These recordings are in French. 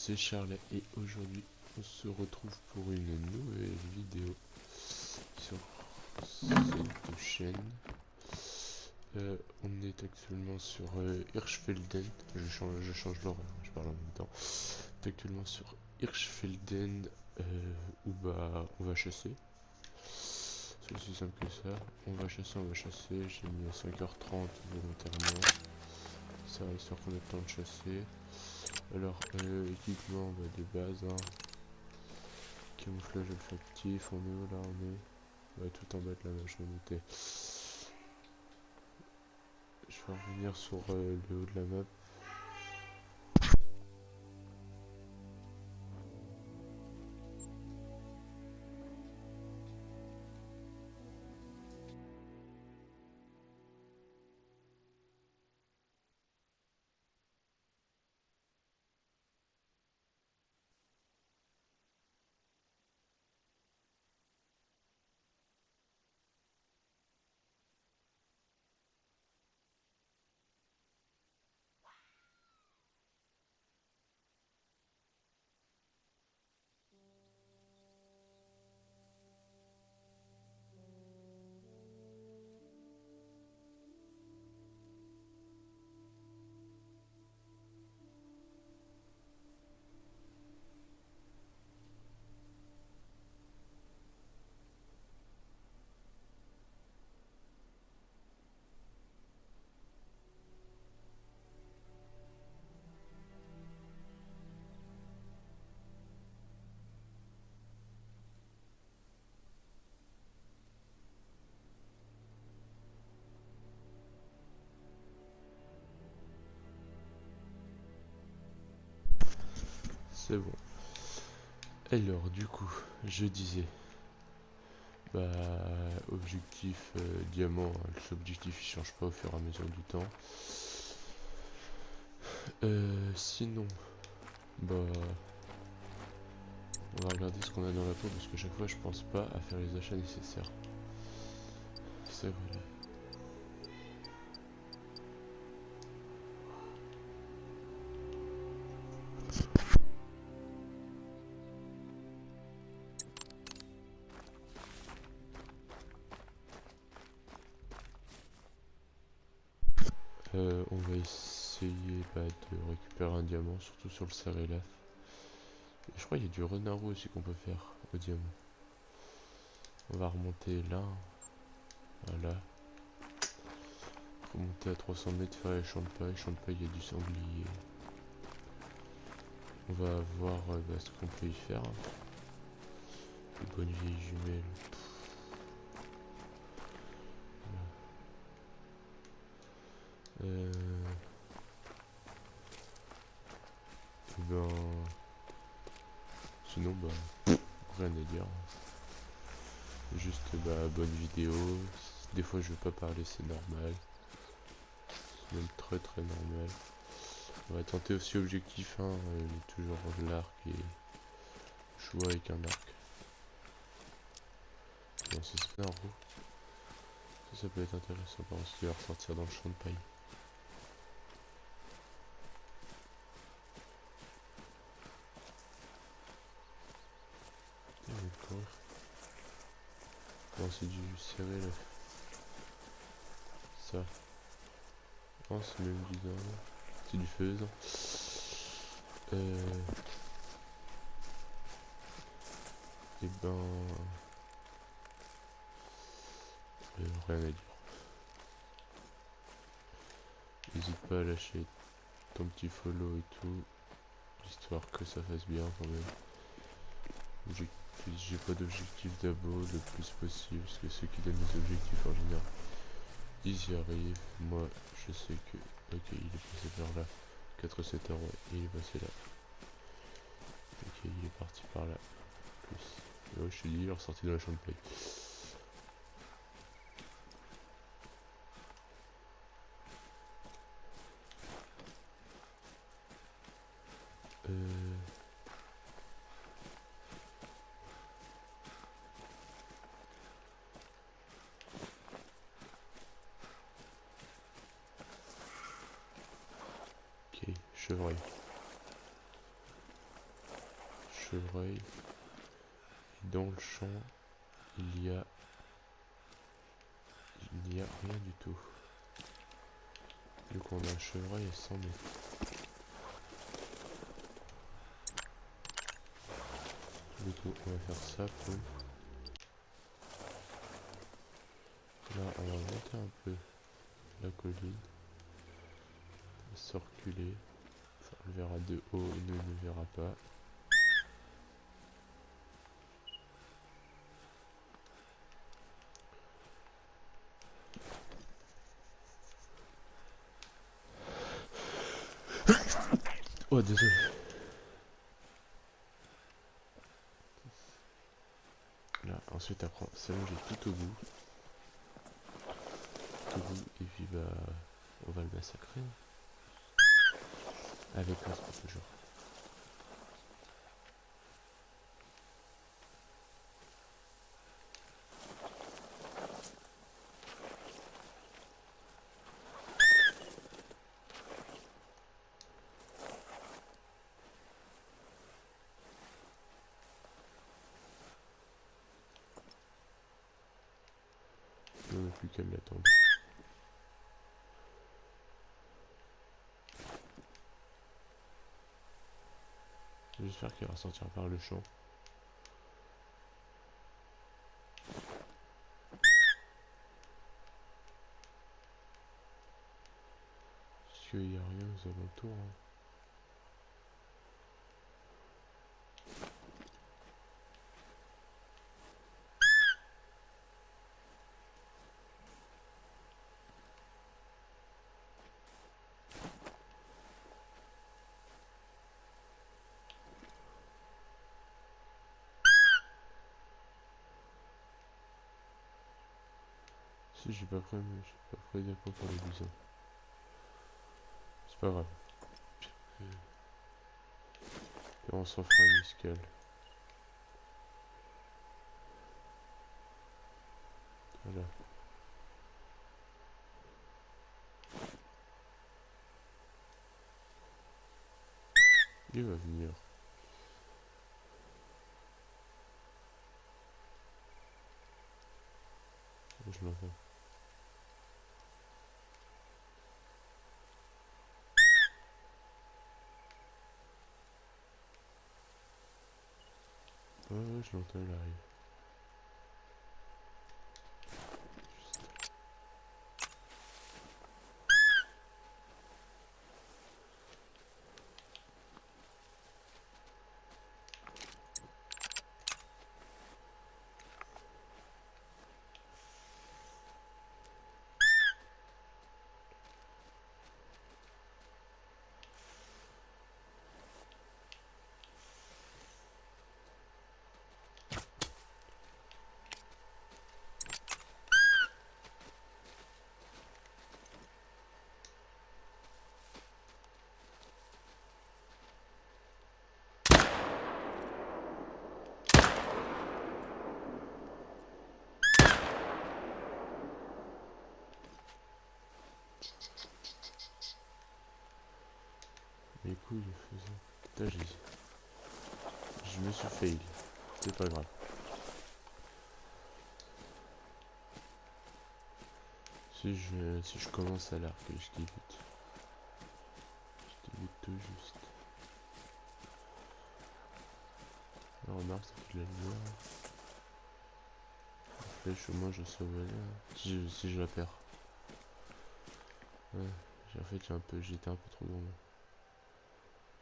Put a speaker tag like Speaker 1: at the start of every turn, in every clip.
Speaker 1: c'est Charlet et aujourd'hui on se retrouve pour une nouvelle vidéo sur cette chaîne. On est actuellement sur Hirschfelden, je change l'horaire, je parle en même temps. On est actuellement sur Hirschfelden où bah on va chasser. C'est aussi simple que ça. On va chasser. J'ai mis à 5h30 volontairement. Ça histoire qu'on ait le temps de chasser. Alors, équipement de base, hein. Camouflage olfactif, on est où là? On est tout en bas de la map, je vais noter. Je vais revenir sur le haut de la map. C'est bon. Alors, du coup, je disais, bah, objectif diamant, hein, l'objectif il change pas au fur et à mesure du temps. Sinon, bah, on va regarder ce qu'on a dans la peau parce que chaque fois je pense pas à faire les achats nécessaires. C'est vrai. On va essayer de récupérer un diamant, surtout sur le Cerelaf. Et je crois qu'il y a du renard aussi qu'on peut faire au diamant. On va remonter là. Voilà. Remonter à 300 mètres, faire les champs de paille. Champs de paille, il y a du sanglier. On va voir ce qu'on peut y faire. Les bonnes vieilles jumelles. Et ben... Sinon, rien à dire. Juste, bonne vidéo. Des fois, je vais pas parler, c'est normal. C'est même très très normal. On va tenter aussi objectif 1, toujours l'arc et jouer avec un arc. Non, c'est un roux. Ça peut être intéressant par contre, il va ressortir dans le champ de paille. Non, c'est du serré là. Ça. Non, c'est même du dinde. C'est du faisan. Et ben... rien à dire. N'hésite pas à lâcher ton petit follow et tout. Histoire que ça fasse bien quand même. J'ai pas d'objectif d'abo le plus possible. Parce que ceux qui donnent des objectifs en général, ils y arrivent. Moi, je sais que... Ok, il est passé par là. 4-7 heures, ouais, il est passé là. Ok, il est parti par là. Plus. Et ouais, je te dis, il est ressorti dans la champ de play. Ok, chevreuil. chevreuil. Et dans le champ, il n'y a rien du tout. Donc on a un chevreuil à 100 mètres. Du coup, on va faire ça pour... Là, on va monter un peu la colline. On va se reculer. Ça, on le verra de haut, il ne le verra pas. Oh, désolé. Là, ensuite, après, s'allonger tout au bout. Tout au bout, et puis bah, on va le massacrer. Avec un truc toujours. On n'a plus qu'à l'attendre. J'espère qu'il va sortir par le champ. Parce qu'il n'y a rien aux alentours. Hein. Si j'ai pas pris d'accord pour les bisons. C'est pas grave. Et on s'en fera une escale. Voilà. Il va venir. Je l'entends. Ouais, je l'entends, il arrive. Les couilles, putain, je me suis fail. C'est pas grave. Si je commence à l'arc, je débute. Je débute tout juste. La remarque, ça fait de la lumière. La flèche, au moins, je sauve là. Si je la perds. Ouais, en fait, j'étais un peu trop gourmand.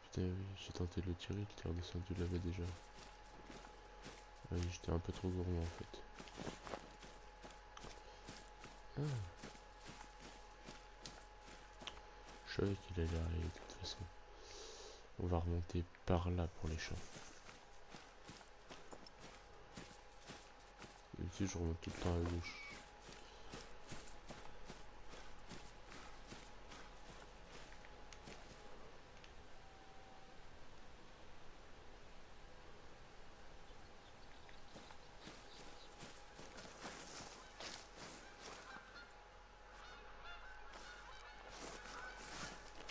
Speaker 1: Putain, oui, j'ai tenté de le tirer, il était redescendu là-bas déjà. Oui, j'étais un peu trop gourmand en fait. Ah. Je savais qu'il allait arriver de toute façon. On va remonter par là pour les champs. Et ici, je remonte tout le temps à gauche.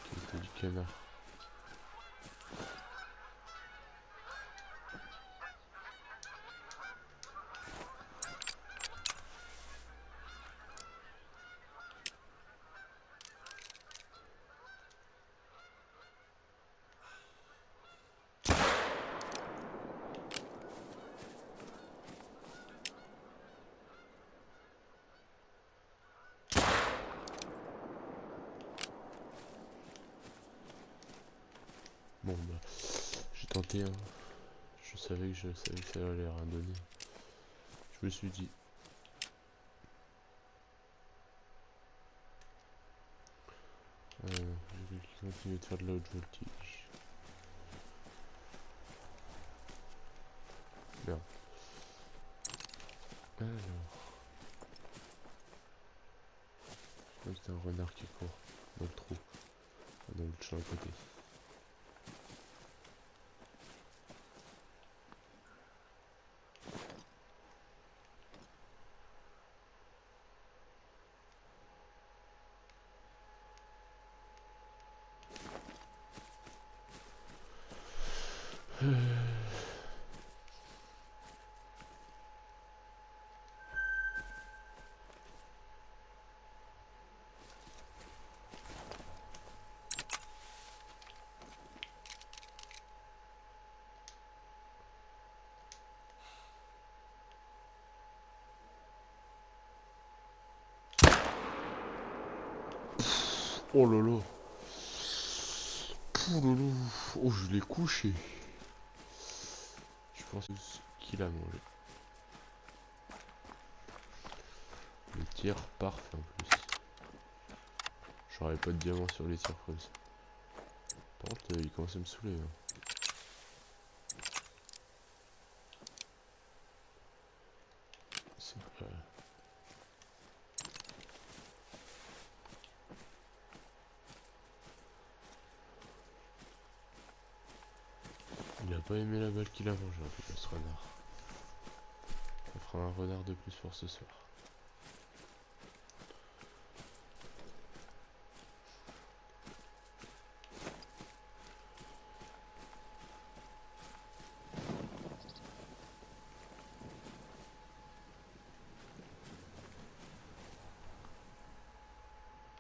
Speaker 1: Qui était du canard. Bon bah, j'ai tenté hein. Je savais que ça allait rien donner. Je me suis dit. Je vais continuer de faire de la haute voltige. Merde. Alors. Je crois que c'est un renard qui court dans le trou. Dans le champ à côté. Oh là là. Oh là là. Oh, je l'ai couché. Je pense qu'il a mangé. Le tir parfait en plus. J'aurais pas de diamant sur les tirs comme ça. Par contre, il commence à me saouler. Hein. C'est pas... Il a pas aimé la balle qu'il a mangée en tout cas, ce renard. Ça fera un renard de plus pour ce soir.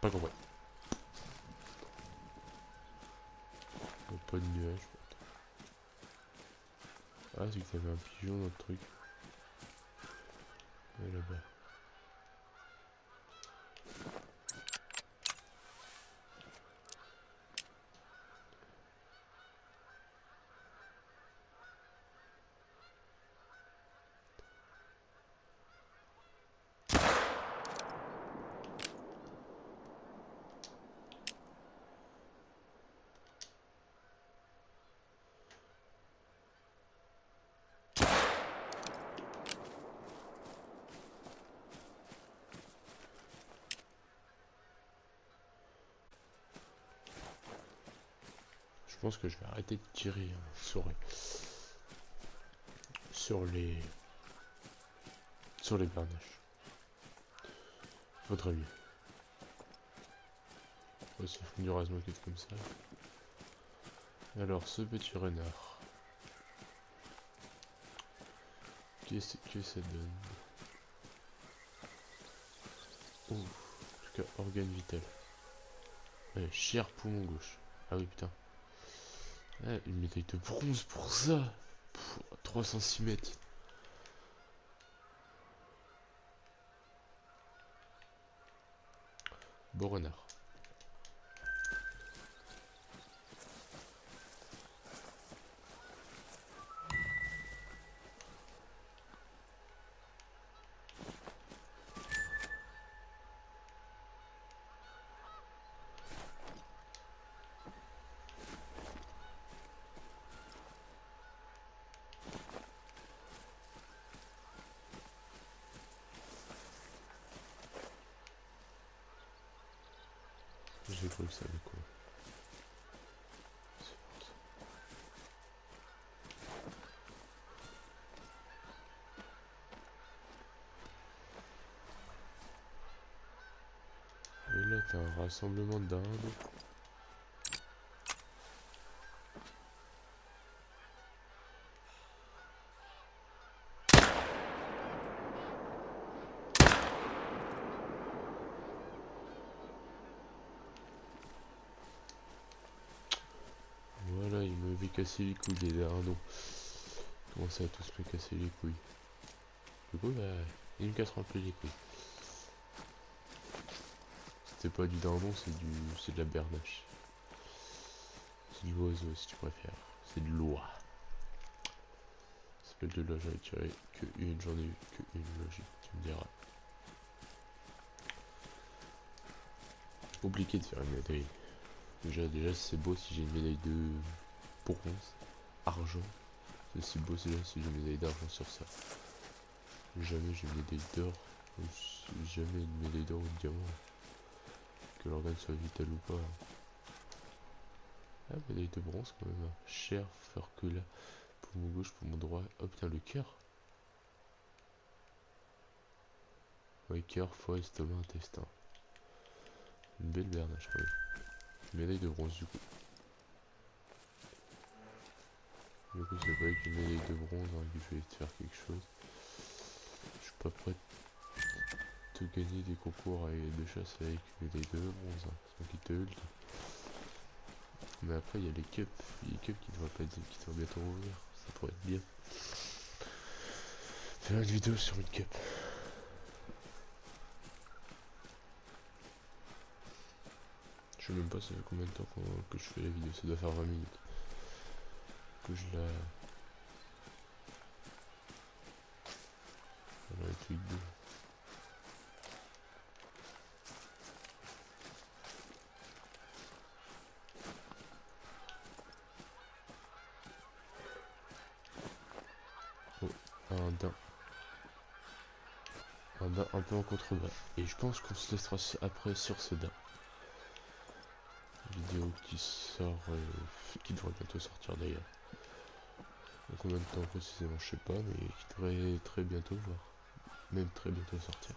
Speaker 1: Pas compris. Pas de nuage. Ah, c'est que t'avais un pigeon dans le truc. Et là-bas. Je pense que je vais arrêter de tirer hein, sur les bernaches. Faudrait mieux. Ouais, c'est du rase-moquette comme ça. Alors, ce petit renard. Qu'est-ce que ça donne? Oh, en tout cas, organe vital. Ouais, chair poumon gauche. Ah oui, putain. Ah, une médaille de bronze pour ça. 306 mètres. Beau renard. J'ai cru que ça allait quoi. Et là, t'as un rassemblement de dindes. Voilà, il me fait casser les couilles des dindons. Comment ça, tous me casser les couilles? Du coup, bah, il me cassera plus les couilles. C'était pas du dindon, c'est de la bernache. Ni oiseau si tu préfères. C'est de l'oie. Ça s'appelle de l'oie, j'en ai tiré que une, j'en ai eu que une logique, tu me diras. Compliqué de faire une médaille. Déjà c'est beau si j'ai une médaille de bronze, argent. C'est si beau déjà si j'ai une médaille d'argent sur ça. Jamais j'ai une médaille d'or. Jamais une médaille d'or ou de diamant. Que l'organe soit vital ou pas. Ah, médaille de bronze quand même. Chair, là. Poumon gauche, poumon droit. Oh putain, le cœur. Ouais, cœur, foie, estomac, intestin. Une belle bernache quand même. Médaille de bronze du coup. Du coup, c'est pas avec une médaille de bronze hein, que je vais te faire quelque chose. Je suis pas prêt de gagner des concours de chasse avec une médaille de bronze. Hein. C'est moi qui te le dis. Mais après, il y a les cups. Les cups qui devraient pas être, qui devraient bientôt rouvrir. Ça pourrait être bien. Faire une vidéo sur une cup. Je sais même pas ça fait combien de temps que je fais la vidéo. Ça doit faire 20 minutes. Que je la... Alors, les tweets de... Oh, un daim. Un daim un peu en contrebas. Et je pense qu'on se laissera après sur ce daim. Vidéo qui sort, qui devrait bientôt sortir d'ailleurs. Dans combien de temps précisément je sais pas, mais qui devrait très bientôt voir. Même très bientôt sortir.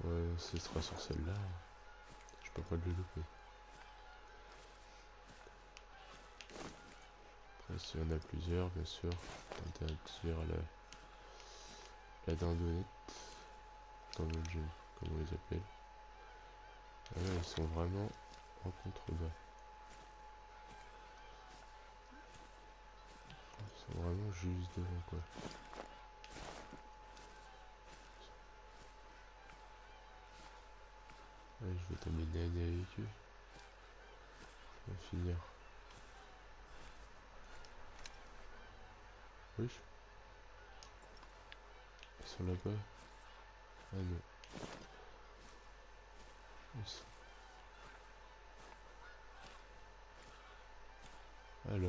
Speaker 1: Ouais, ce sera sur celle-là. Je peux pas le louper. Après s'il y en a plusieurs, bien sûr, interdire la dindonnette. Comme on les appelle. Ah là, ils sont vraiment en contrebas. Ils sont vraiment juste devant quoi. Ouais, je vais t'amener avec eux. On va finir. Oui. Ils sont là-bas. Ah non. Ils sont... Ah là.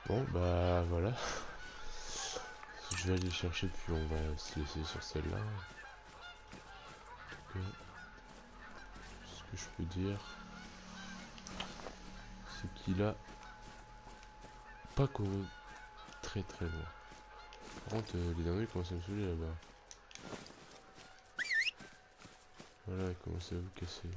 Speaker 1: Bon bah voilà. Je vais aller chercher puis on va se laisser sur celle-là. Ce que je peux dire, c'est qu'il a pas couru très très loin. Par contre, les derniers commencent à me saouler là-bas. Voilà, ils commencent à vous casser.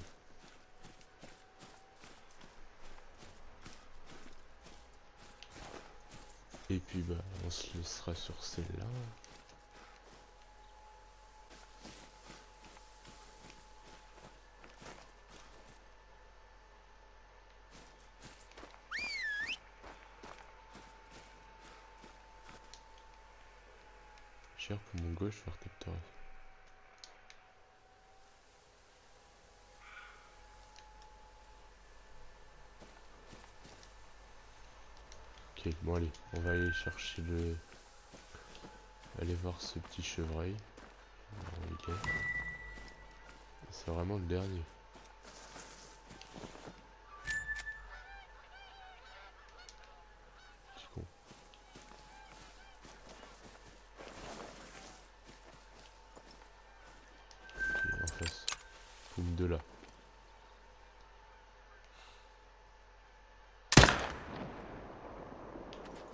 Speaker 1: Et puis bah, on se laissera sur celle-là. Cher pour mon gauche, faire pectoral. Ok, bon allez, on va aller chercher le... Aller voir ce petit chevreuil. Ok. C'est vraiment le dernier. Petit con. Ok, en face. Boum, de là.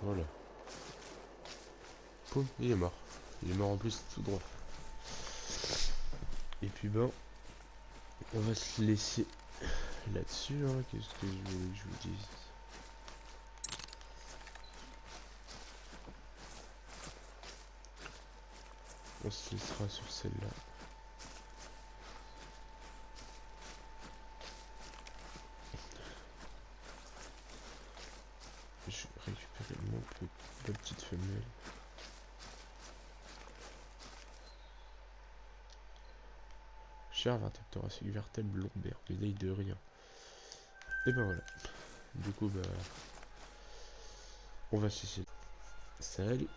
Speaker 1: Voilà. Poum, il est mort. Il est mort en plus tout droit. Et puis ben, on va se laisser là-dessus. Hein. Qu'est-ce que je voulais que je vous dise? On se laissera sur celle-là. Je vais récupérer ma petite femelle. Cher vertèbre thoracique, vertèbre lombaire, médaille de rien. Et ben voilà. Du coup, bah, on va se laisser. Salut.